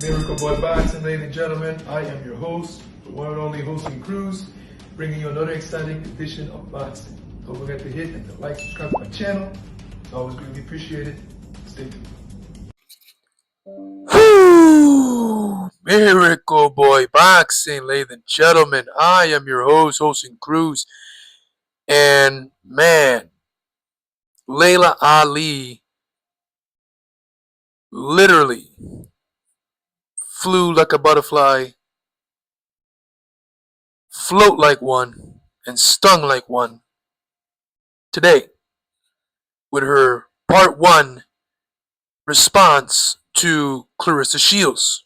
Miracle Boy Boxing, ladies and gentlemen. I am your host, the one and only Hosting Cruz, bringing you another exciting edition of boxing. Don't forget to hit and to like, subscribe to my channel. It's always greatly appreciated. Stay tuned. Woo! Miracle Boy Boxing, ladies and gentlemen. I am your host, Hosting Cruz. And man, Laila Ali literally flew like a butterfly, float like one, and stung like one today with her part one response to Claressa Shields.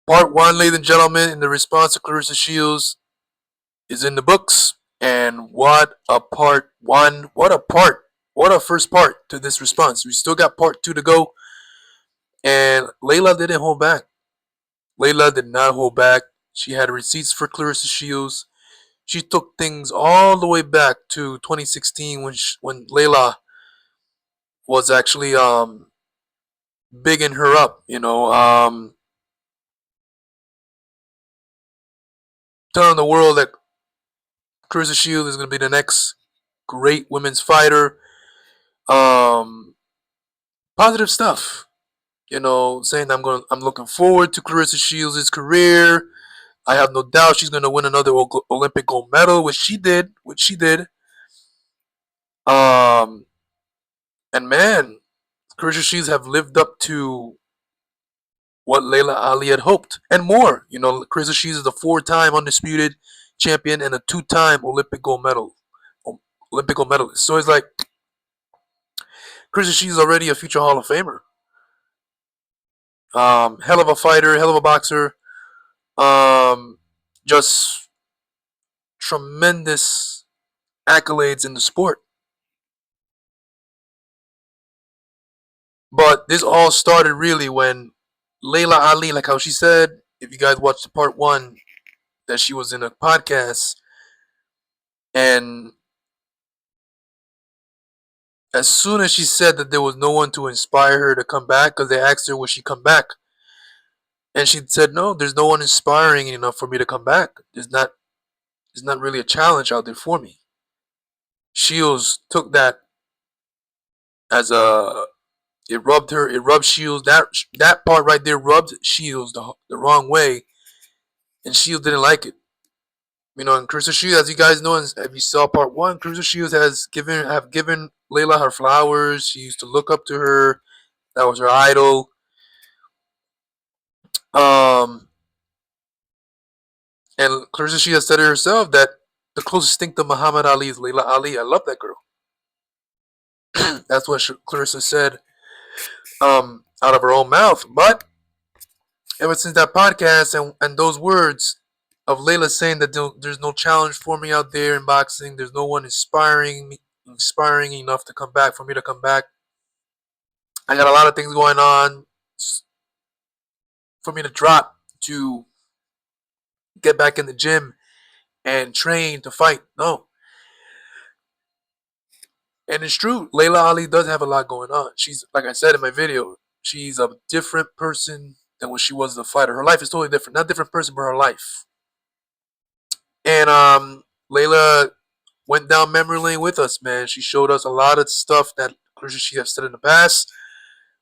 Part one, ladies and gentlemen, in the response to Claressa Shields is in the books. And what a part one, what a first part to this response. We still got part two to go. And Laila didn't hold back. Laila did not hold back. She had receipts for Claressa Shields. She took things all the way back to 2016 when Laila was actually bigging her up, telling the world that Claressa Shields is going to be the next great women's fighter. Positive stuff, saying I'm looking forward to Claressa Shields' career. I have no doubt she's going to win another Olympic gold medal, which she did. Um, and man, Claressa Shields have lived up to what Laila Ali had hoped and more. Claressa Shields is a 4-time undisputed champion and a 2-time Olympic gold medalist. So it's like Claressa Shields is already a future Hall of Famer. Hell of a fighter, hell of a boxer. Just tremendous accolades in the sport. But this all started really when Laila Ali, like how she said, if you guys watched the part one, that she was in a podcast, and as soon as she said that there was no one to inspire her to come back, because they asked her would she come back, and she said no, there's no one inspiring enough for me to come back. There's not really a challenge out there for me. Shields took that as it rubbed Shields, that part right there rubbed Shields the wrong way, and Shields didn't like it. And Claressa Shields, as you guys know, if you saw part one, Claressa Shields have given Laila her flowers. She used to look up to her. That was her idol. And Claressa Shields said it herself that the closest thing to Muhammad Ali is Laila Ali. I love that girl. That's what Claressa said out of her own mouth. But ever since that podcast and those words of Laila saying that there's no challenge for me out there in boxing, there's no one inspiring enough to come back for me to come back. I got a lot of things going on for me to drop to get back in the gym and train to fight. No. And it's true, Laila Ali does have a lot going on. She's, like I said in my video, she's a different person than when she was the fighter. Her life is totally different. Not different person, but her life. And Laila went down memory lane with us, man. She showed us a lot of stuff that she has said in the past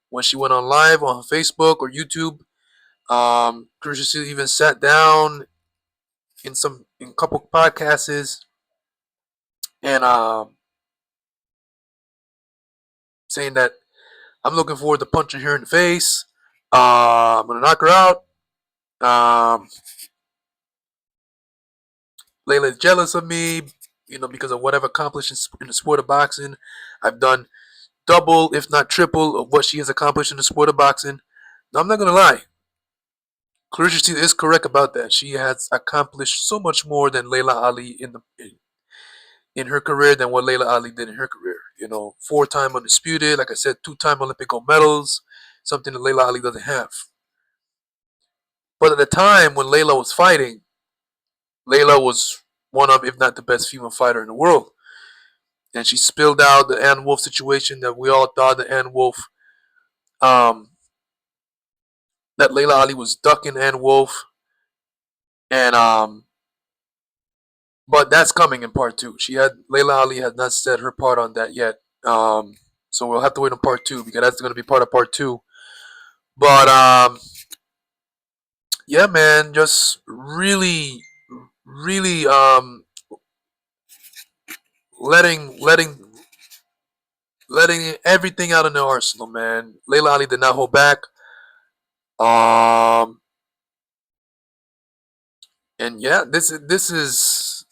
when she went on live on Facebook or YouTube. Claressa even sat down in a couple podcasts and saying that I'm looking forward to punching her in the face. I'm gonna knock her out. Laila is jealous of me, because of what I've accomplished in the sport of boxing. I've done double, if not triple, of what she has accomplished in the sport of boxing. Now, I'm not gonna lie. Claressa is correct about that. She has accomplished so much more than Laila Ali in her career than what Laila Ali did in her career. 4-time undisputed, like I said, 2-time Olympic gold medals, something that Laila Ali doesn't have. But at the time when Laila was fighting, Laila was one of, if not the best female fighter in the world. And she spilled out the Ann Wolfe situation that we all thought the Ann Wolfe um, that Laila Ali was ducking and Wolf, and but that's coming in part two. Laila Ali has not said her part on that yet. So we'll have to wait on part two because that's going to be part of part two. But yeah, man, just really, really letting letting everything out in the arsenal, man. Laila Ali did not hold back. Um, and yeah, this is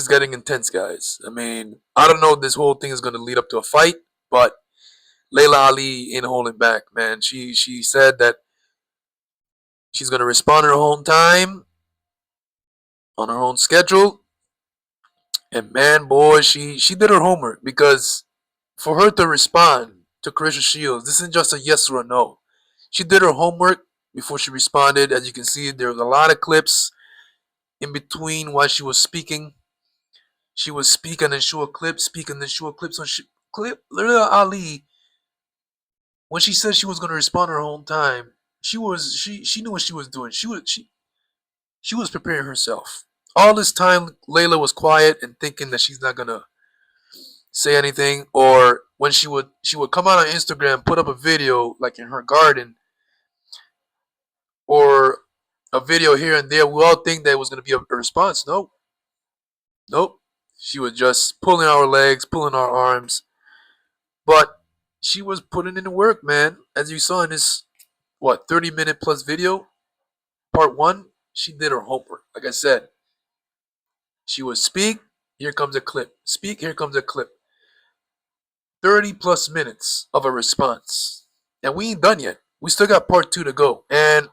getting intense, guys. I mean, I don't know if this whole thing is going to lead up to a fight, but Laila Ali ain't holding back, man. She said that she's going to respond in her own time, on her own schedule, and man, boy, she did her homework because for her to respond to Claressa Shields, this isn't just a yes or a no. She did her homework before she responded. As you can see, there was a lot of clips in between while she was speaking. She was speaking and show a clip, speaking and show a clip. So clip Laila Ali, when she said she was going to respond in her own time, she knew what she was doing. She was preparing herself. All this time, Layla was quiet and thinking that she's not gonna say anything. Or when she would come out on Instagram, put up a video like in her garden, or a video here and there. We all think that it was gonna be a response. Nope, nope. She was just pulling our legs, pulling our arms, but she was putting in the work, man. As you saw in this 30-minute plus video, part one, she did her homework. Like I said, she would speak, here comes a clip. Speak, here comes a clip. 30 plus minutes of a response. And we ain't done yet. We still got part two to go. And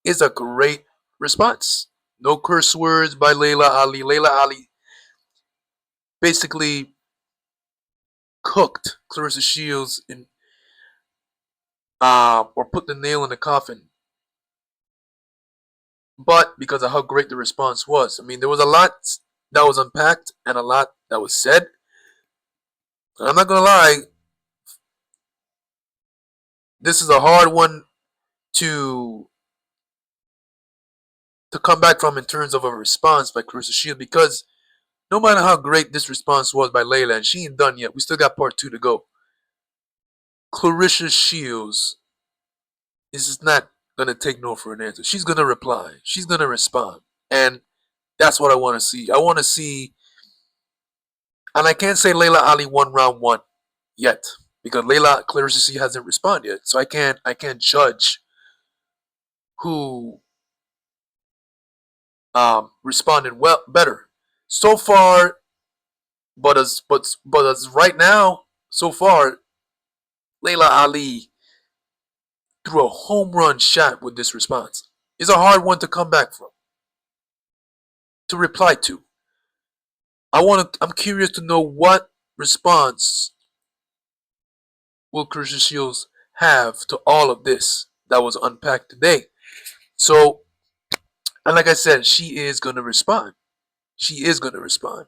it's a great response. No curse words by Laila Ali. Laila Ali basically cooked Claressa Shields in or put the nail in the coffin. But because of how great the response was. I mean, there was a lot that was unpacked and a lot that was said. And I'm not gonna lie, this is a hard one to come back from in terms of a response by Claressa Shields because no matter how great this response was by Laila, and she ain't done yet, we still got part two to go. Claressa Shields is just not gonna take no for an answer. She's gonna reply. She's gonna respond, and that's what I want to see. I want to see, and I can't say Laila Ali won round one yet because Claressa hasn't responded yet, so I can't judge who responded well better so far. But as right now, so far, Laila Ali threw a home run shot with this response. It's a hard one to come back from, to reply to. I'm curious to know what response will Claressa Shields have to all of this that was unpacked today. So, and like I said, she is gonna respond. She is gonna respond.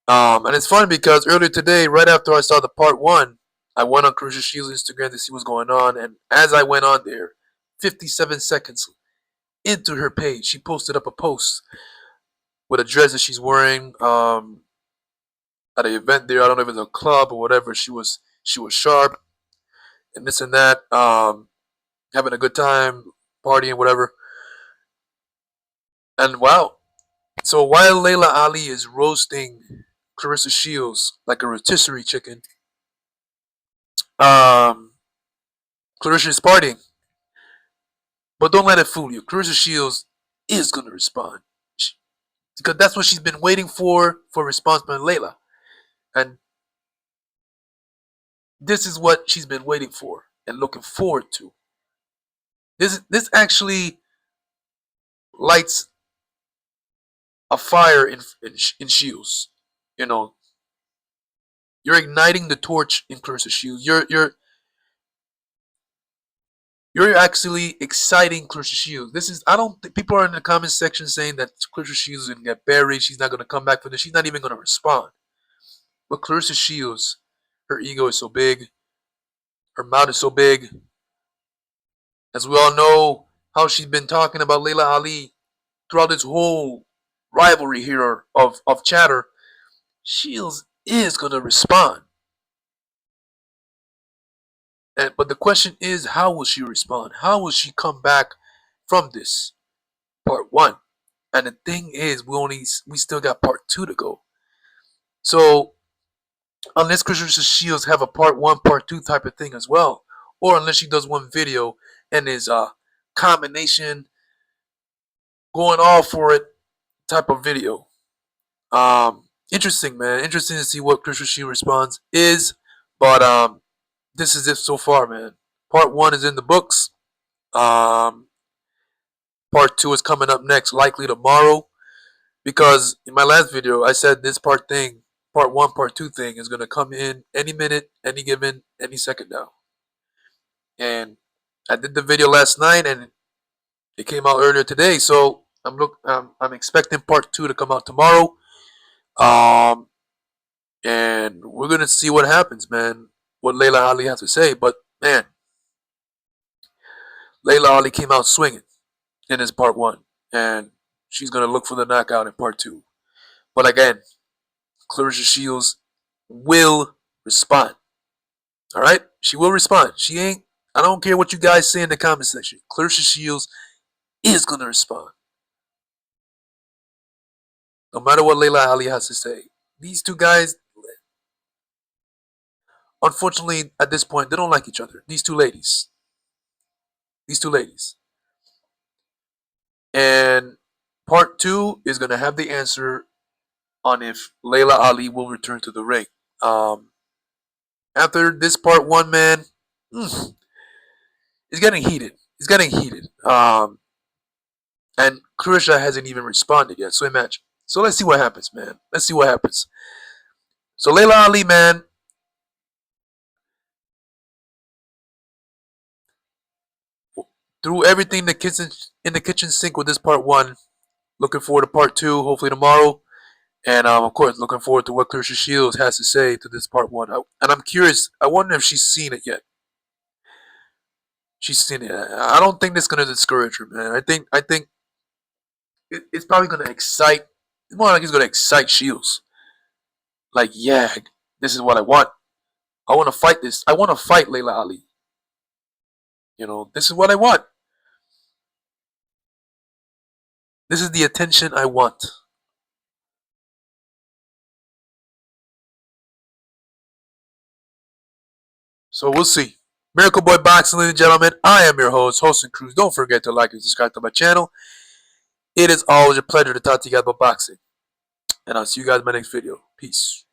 And it's funny because earlier today, right after I saw the part one, I went on Claressa Shields' Instagram to see what's going on, and as I went on there, 57 seconds into her page, she posted up a post with a dress that she's wearing at an event there. I don't know if it's a club or whatever. She was sharp and this and that, having a good time, partying, whatever. And wow, so while Laila Ali is roasting Claressa Shields like a rotisserie chicken, um, Claressa is partying. But don't let it fool you. Claressa Shields is gonna respond because that's what she's been waiting for a response from Laila, and this is what she's been waiting for and looking forward to. This actually lights a fire in Shields. You know, you're igniting the torch in Claressa Shields. You're actually exciting Claressa Shields. This is I don't think people are in the comment section saying that Claressa Shields is gonna get buried. She's not gonna come back from this. She's not even gonna respond. But Claressa Shields, her ego is so big. Her mouth is so big. As we all know, how she's been talking about Laila Ali throughout this whole rivalry here of chatter. Shields is gonna respond. But the question is, how will she respond? How will she come back from this part one? And the thing is, we still got part two to go. So unless Claressa Shields have a part one, part two type of thing as well, or unless she does one video and is a combination going all for it type of video. Interesting, man. Interesting to see what Claressa Shields responds is, but this is it so far, man. Part one is in the books. Um, part two is coming up next, likely tomorrow. Because in my last video, I said this part one, part two thing is gonna come in any minute, any second now. And I did the video last night, and it came out earlier today. So I'm expecting part two to come out tomorrow. And we're gonna see what happens, man. What Laila Ali has to say, but man, Laila Ali came out swinging in his part one, and she's gonna look for the knockout in part two. But again, Claressa Shields will respond. All right, she will respond. She ain't. I don't care what you guys say in the comment section. Claressa Shields is gonna respond, no matter what Laila Ali has to say. These two guys, unfortunately, at this point, they don't like each other. These two ladies. These two ladies. And part two is gonna have the answer on if Laila Ali will return to the ring. After this part one, man, it's getting heated. It's getting heated. And Claressa hasn't even responded yet. So imagine. So let's see what happens, man. Let's see what happens. So Laila Ali, man, threw everything in the kitchen sink with this part one. Looking forward to part two, hopefully tomorrow. And of course, looking forward to what Claressa Shields has to say to this part one. And I'm curious. I wonder if she's seen it yet. She's seen it. I don't think that's gonna discourage her, man. I think it's probably gonna excite. It's more like it's gonna excite Shields. Like, yeah, this is what I want. I want to fight this. I want to fight Laila Ali. You know, this is what I want. This is the attention I want. So we'll see. Miracle Boy Boxing, ladies and gentlemen. I am your host, Hosting Cruz. Don't forget to like and subscribe to my channel. It is always a pleasure to talk to you guys about boxing. And I'll see you guys in my next video. Peace.